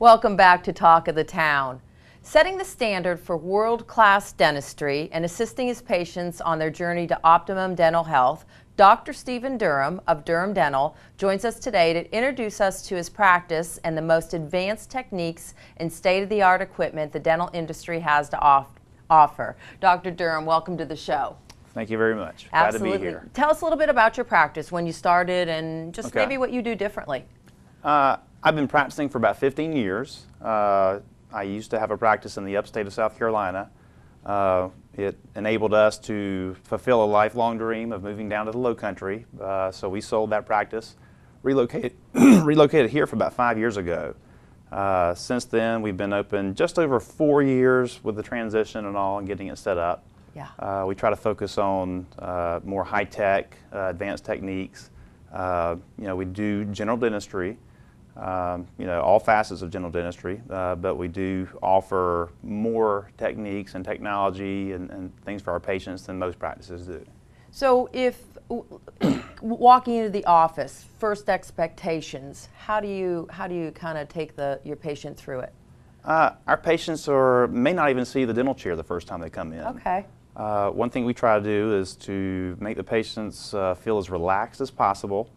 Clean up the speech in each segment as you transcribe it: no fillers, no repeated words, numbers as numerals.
Welcome back to Talk of the Town. Setting the standard for world-class dentistry and assisting his patients on their journey to optimum dental health, Dr. Stephen Durham of Durham Dental joins us today to introduce us to his practice and the most advanced techniques and state-of-the-art equipment the dental industry has to offer. Dr. Durham, welcome to the show. Thank you very much. Absolutely. Glad to be here. Tell us a little bit about your practice, when you started, and just maybe what you do differently. I've been practicing for about 15 years. I used to have a practice in the upstate of South Carolina. It enabled us to fulfill a lifelong dream of moving down to the low country. So we sold that practice, relocated here for about 5 years ago. Since then, we've been open just over 4 years with the transition and all and getting it set up. Yeah. We try to focus on more high-tech, advanced techniques. We do general dentistry. All facets of general dentistry, but we do offer more techniques and technology and things for our patients than most practices do. So if walking into the office, first expectations, how do you kind of take your patient through it? Our patients may not even see the dental chair the first time they come in. Okay. One thing we try to do is to make the patients feel as relaxed as possible.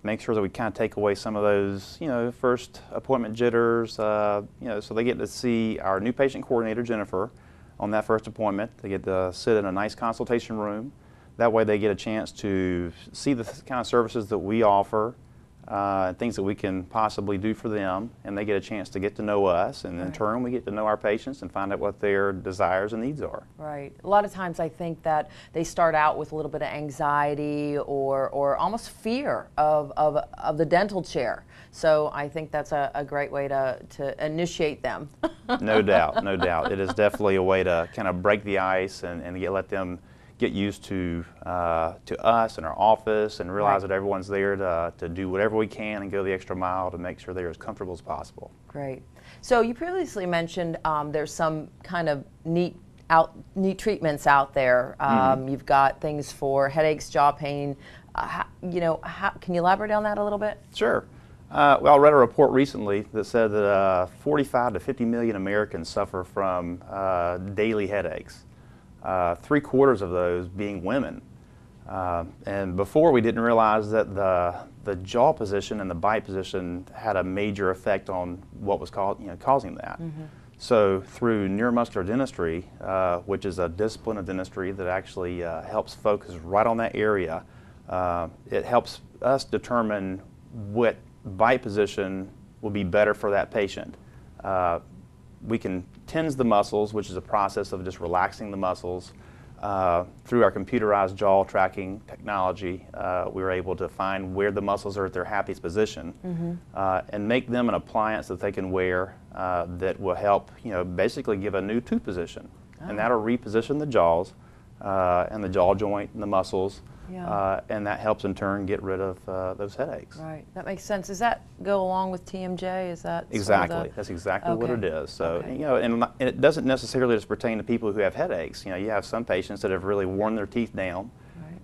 Make sure that we kind of take away some of those, first appointment jitters, so they get to see our new patient coordinator, Jennifer, on that first appointment. They get to sit in a nice consultation room. That way they get a chance to see the kind of services that we offer, things that we can possibly do for them, and they get a chance to get to know us, and in turn we get to know our patients and find out what their desires and needs are. Right. A lot of times I think that they start out with a little bit of anxiety or almost fear of the dental chair. So I think that's a great way to initiate them. No doubt, no doubt. It is definitely a way to kind of break the ice and let them get used to us and our office and realize that everyone's there to do whatever we can and go the extra mile to make sure they're as comfortable as possible. Great. So you previously mentioned there's some kind of neat treatments out there. You've got things for headaches, jaw pain. Can you elaborate on that a little bit? Sure. Well, I read a report recently that said that 45 to 50 million Americans suffer from daily headaches. 3/4 of those being women. And before, we didn't realize that the jaw position and the bite position had a major effect on what was causing that. So through neuromuscular dentistry, which is a discipline of dentistry that actually helps focus right on that area, it helps us determine what bite position will be better for that patient. We can tense the muscles, which is a process of just relaxing the muscles. Through our computerized jaw tracking technology, we were able to find where the muscles are at their happiest position and make them an appliance that they can wear that will help, basically give a new tooth position. And that'll reposition the jaws and the jaw joint and the muscles. Yeah. And that helps in turn get rid of those headaches. Right, that makes sense. Does that go along with TMJ? Is that exactly? That's exactly what it is. So and it doesn't necessarily just pertain to people who have headaches. You have some patients that have really worn their teeth down,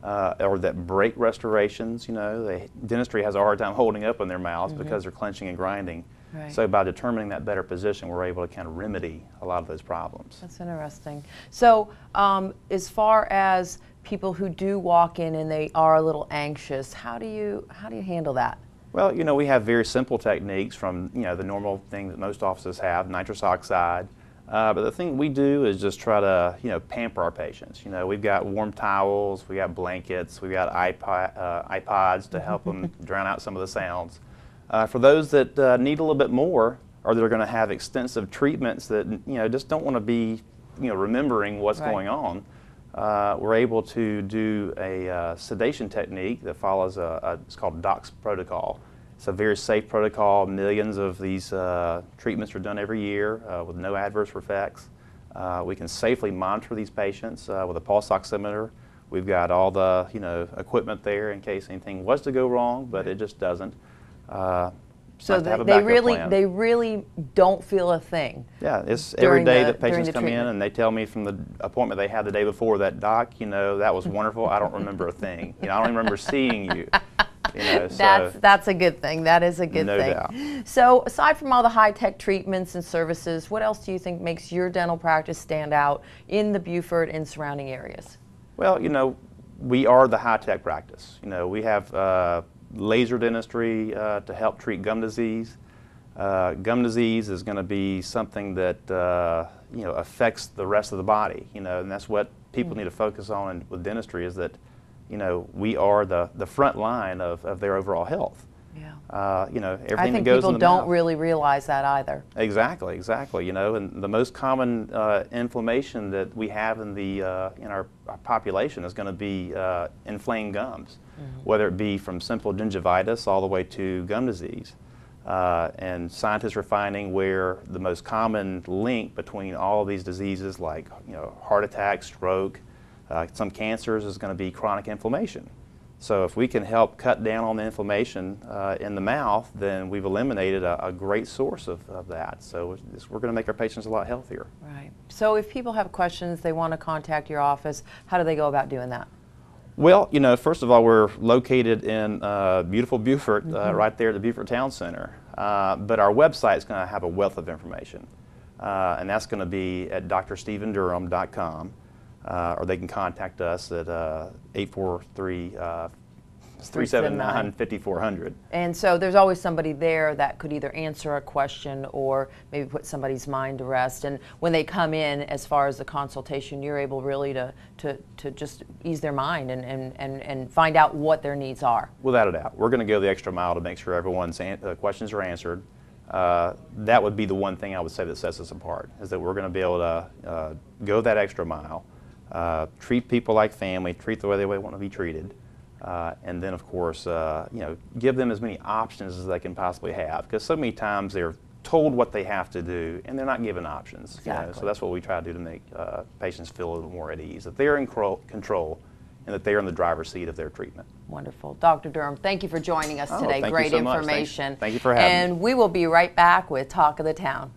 or that break restorations. Dentistry has a hard time holding up in their mouths because they're clenching and grinding. Right. So by determining that better position, we're able to kind of remedy a lot of those problems. That's interesting. So as far as people who do walk in and they are a little anxious, how do you handle that? Well, we have very simple techniques from the normal thing that most offices have, nitrous oxide. But the thing we do is just try to pamper our patients. We've got warm towels, we got blankets, we got iPods to help them drown out some of the sounds. For those that need a little bit more, or they're going to have extensive treatments that just don't want to be remembering what's going on, we're able to do a sedation technique that follows it's called DOCS protocol. It's a very safe protocol. Millions of these treatments are done every year with no adverse effects. We can safely monitor these patients with a pulse oximeter. We've got all the equipment there in case anything was to go wrong, but it just doesn't. So they really don't feel a thing. Yeah, it's every day that patients come in and they tell me from the appointment they had the day before that, "Doc, that was wonderful. I don't remember a thing. I don't even remember seeing you." That's a good thing. That is a good thing. No doubt. So aside from all the high-tech treatments and services, what else do you think makes your dental practice stand out in the Beaufort and surrounding areas? Well, we are the high-tech practice. We have laser dentistry to help treat gum disease. Gum disease is going to be something that affects the rest of the body, and that's what people need to focus on with dentistry, is that we are the front line of their overall health. Yeah. Everything I think that goes in people the don't mouth. really realize that either. Exactly. And the most common inflammation that we have in our population is going to be inflamed gums, whether it be from simple gingivitis all the way to gum disease. And scientists are finding where the most common link between all of these diseases, like heart attack, stroke, some cancers, is going to be chronic inflammation. So if we can help cut down on the inflammation in the mouth, then we've eliminated a great source of that. So we're going to make our patients a lot healthier. Right. So if people have questions, they want to contact your office, how do they go about doing that? Well, first of all, we're located in beautiful Beaufort, right there at the Beaufort Town Center. But our website is going to have a wealth of information. And that's going to be at drstevendurham.com. Or they can contact us at 843-379-5400. And so there's always somebody there that could either answer a question or maybe put somebody's mind to rest. And when they come in, as far as the consultation, you're able really to just ease their mind and find out what their needs are. Without a doubt. We're going to go the extra mile to make sure everyone's questions are answered. That would be the one thing I would say that sets us apart, is that we're going to be able to go that extra mile. Treat people like family, treat the way they want to be treated, and then of course, give them as many options as they can possibly have, because so many times they're told what they have to do and they're not given options. Exactly. So that's what we try to do to make patients feel a little more at ease, that they're in control and that they're in the driver's seat of their treatment. Wonderful. Dr. Durham, thank you for joining us today. Thank Great you so much. information. Thank you for having me. And we will be right back with Talk of the Town.